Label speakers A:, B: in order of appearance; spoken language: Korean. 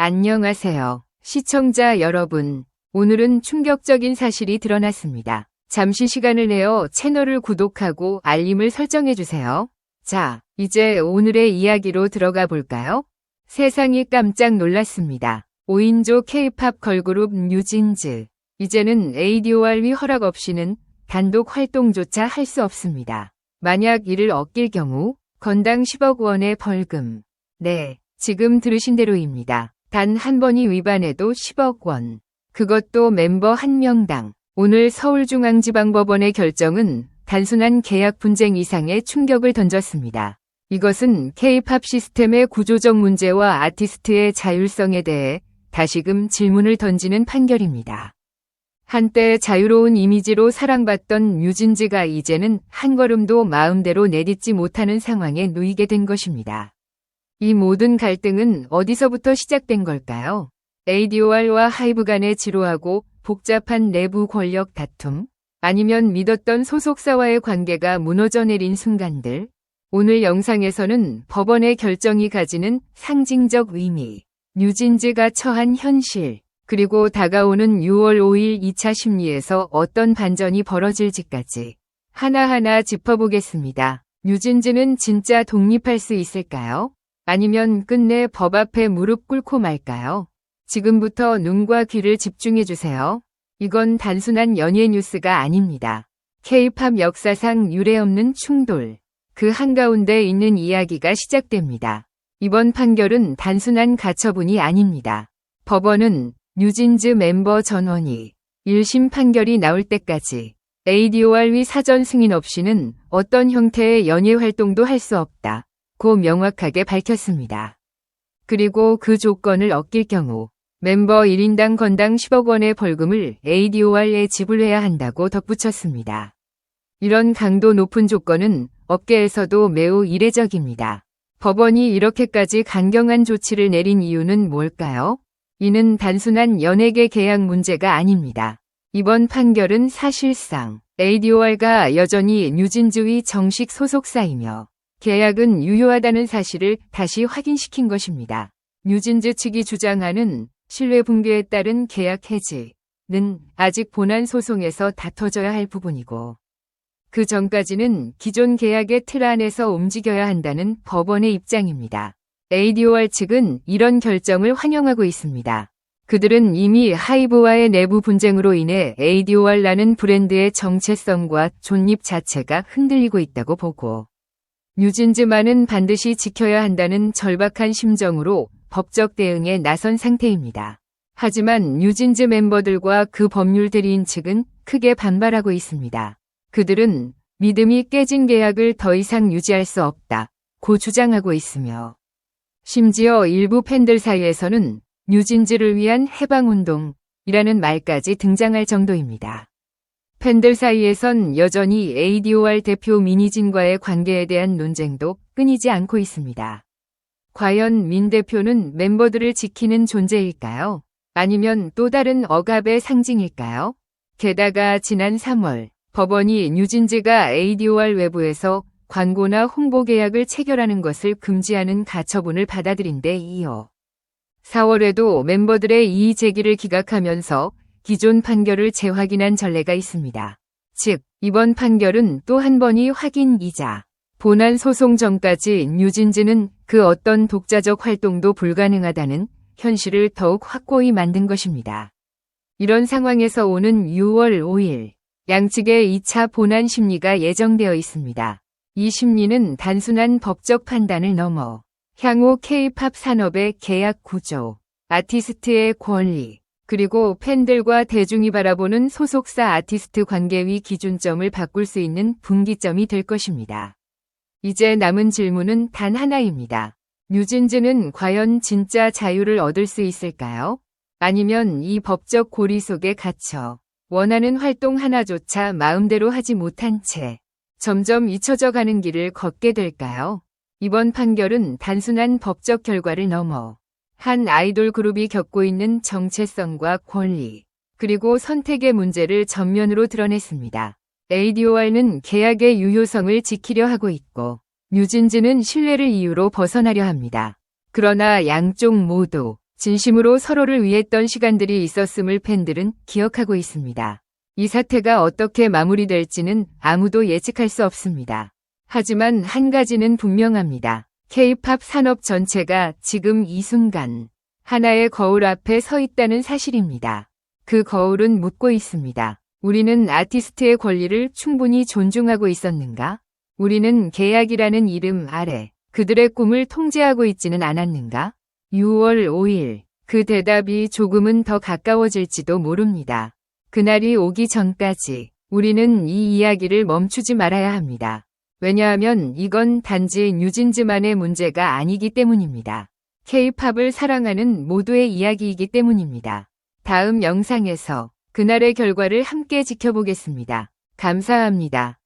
A: 안녕하세요. 시청자 여러분. 오늘은 충격적인 사실이 드러났습니다. 잠시 시간을 내어 채널을 구독하고 알림을 설정해주세요. 자, 이제 오늘의 이야기로 들어가 볼까요? 세상이 깜짝 놀랐습니다. 5인조 K-팝 걸그룹 뉴진즈. 이제는 ADOR의 허락 없이는 단독 활동조차 할 수 없습니다. 만약 이를 어길 경우 건당 10억 원의 벌금. 네, 지금 들으신 대로입니다. 단 한 번이 위반해도 10억 원. 그것도 멤버 한 명당. 오늘 서울중앙지방법원의 결정은 단순한 계약 분쟁 이상의 충격을 던졌습니다. 이것은 K-팝 시스템의 구조적 문제와 아티스트의 자율성에 대해 다시금 질문을 던지는 판결입니다. 한때 자유로운 이미지로 사랑받던 뉴진즈가 이제는 한 걸음도 마음대로 내딛지 못하는 상황에 놓이게 된 것입니다. 이 모든 갈등은 어디서부터 시작된 걸까요? ADOR과 하이브 간의 지루하고 복잡한 내부 권력 다툼, 아니면 믿었던 소속사와의 관계가 무너져 내린 순간들. 오늘 영상에서는 법원의 결정이 가지는 상징적 의미, 뉴진즈가 처한 현실, 그리고 다가오는 6월 5일 2차 심리에서 어떤 반전이 벌어질지까지 하나하나 짚어보겠습니다. 뉴진즈는 진짜 독립할 수 있을까요? 아니면 끝내 법 앞에 무릎 꿇고 말까요? 지금부터 눈과 귀를 집중해주세요. 이건 단순한 연예 뉴스가 아닙니다. K-팝 역사상 유례없는 충돌, 그 한가운데 있는 이야기가 시작됩니다. 이번 판결은 단순한 가처분이 아닙니다. 법원은 뉴진즈 멤버 전원이 1심 판결이 나올 때까지 ADOR의 사전 승인 없이는 어떤 형태의 연예 활동도 할 수 없다. 고 명확하게 밝혔습니다. 그리고 그 조건을 어길 경우 멤버 1인당 건당 10억 원의 벌금을 ADOR에 지불해야 한다고 덧붙였습니다. 이런 강도 높은 조건은 업계에서도 매우 이례적입니다. 법원이 이렇게까지 강경한 조치를 내린 이유는 뭘까요? 이는 단순한 연예계 계약 문제가 아닙니다. 이번 판결은 사실상 ADOR가 여전히 뉴진즈의 정식 소속사이며 계약은 유효하다는 사실을 다시 확인시킨 것입니다. 뉴진즈 측이 주장하는 신뢰 붕괴에 따른 계약 해지는 아직 본안 소송에서 다퉈져야 할 부분이고, 그 전까지는 기존 계약의 틀 안에서 움직여야 한다는 법원의 입장입니다. ADOR 측은 이런 결정을 환영하고 있습니다. 그들은 이미 하이브와의 내부 분쟁으로 인해 ADOR라는 브랜드의 정체성과 존립 자체가 흔들리고 있다고 보고, 뉴진즈만은 반드시 지켜야 한다는 절박한 심정으로 법적 대응에 나선 상태입니다. 하지만 뉴진즈 멤버들과 그 법률 대리인 측은 크게 반발하고 있습니다. 그들은 믿음이 깨진 계약을 더 이상 유지할 수 없다고 주장하고 있으며, 심지어 일부 팬들 사이에서는 뉴진즈를 위한 해방운동이라는 말까지 등장할 정도입니다. 팬들 사이에선 여전히 ADOR 대표 민희진과의 관계에 대한 논쟁도 끊이지 않고 있습니다. 과연 민 대표는 멤버들을 지키는 존재일까요? 아니면 또 다른 억압의 상징일까요? 게다가 지난 3월 법원이 뉴진즈가 ADOR 외부에서 광고나 홍보 계약을 체결하는 것을 금지하는 가처분을 받아들인 데 이어 4월에도 멤버들의 이의 제기를 기각하면서 기존 판결을 재확인한 전례가 있습니다. 즉, 이번 판결은 또 한 번이 확인이자 본안 소송 전까지 뉴진즈는 그 어떤 독자적 활동도 불가능하다는 현실을 더욱 확고히 만든 것입니다. 이런 상황에서 오는 6월 5일 양측의 2차 본안 심리가 예정되어 있습니다. 이 심리는 단순한 법적 판단을 넘어 향후 K-팝 산업의 계약 구조, 아티스트의 권리, 그리고 팬들과 대중이 바라보는 소속사 아티스트 관계의 기준점을 바꿀 수 있는 분기점이 될 것입니다. 이제 남은 질문은 단 하나입니다. 뉴진즈는 과연 진짜 자유를 얻을 수 있을까요? 아니면 이 법적 고리 속에 갇혀 원하는 활동 하나조차 마음대로 하지 못한 채 점점 잊혀져 가는 길을 걷게 될까요? 이번 판결은 단순한 법적 결과를 넘어 한 아이돌 그룹이 겪고 있는 정체성과 권리, 그리고 선택의 문제를 전면으로 드러냈습니다. ADOR는 계약의 유효성을 지키려 하고 있고, 뉴진즈는 신뢰를 이유로 벗어나려 합니다. 그러나 양쪽 모두 진심으로 서로를 위했던 시간들이 있었음을 팬들은 기억하고 있습니다. 이 사태가 어떻게 마무리될지는 아무도 예측할 수 없습니다. 하지만 한 가지는 분명합니다. K-팝 산업 전체가 지금 이 순간 하나의 거울 앞에 서 있다는 사실입니다. 그 거울은 묻고 있습니다. 우리는 아티스트의 권리를 충분히 존중하고 있었는가? 우리는 계약이라는 이름 아래 그들의 꿈을 통제하고 있지는 않았는가? 6월 5일 그 대답이 조금은 더 가까워질지도 모릅니다. 그날이 오기 전까지 우리는 이 이야기를 멈추지 말아야 합니다. 왜냐하면 이건 단지 뉴진즈만의 문제가 아니기 때문입니다. K-팝을 사랑하는 모두의 이야기이기 때문입니다. 다음 영상에서 그날의 결과를 함께 지켜보겠습니다. 감사합니다.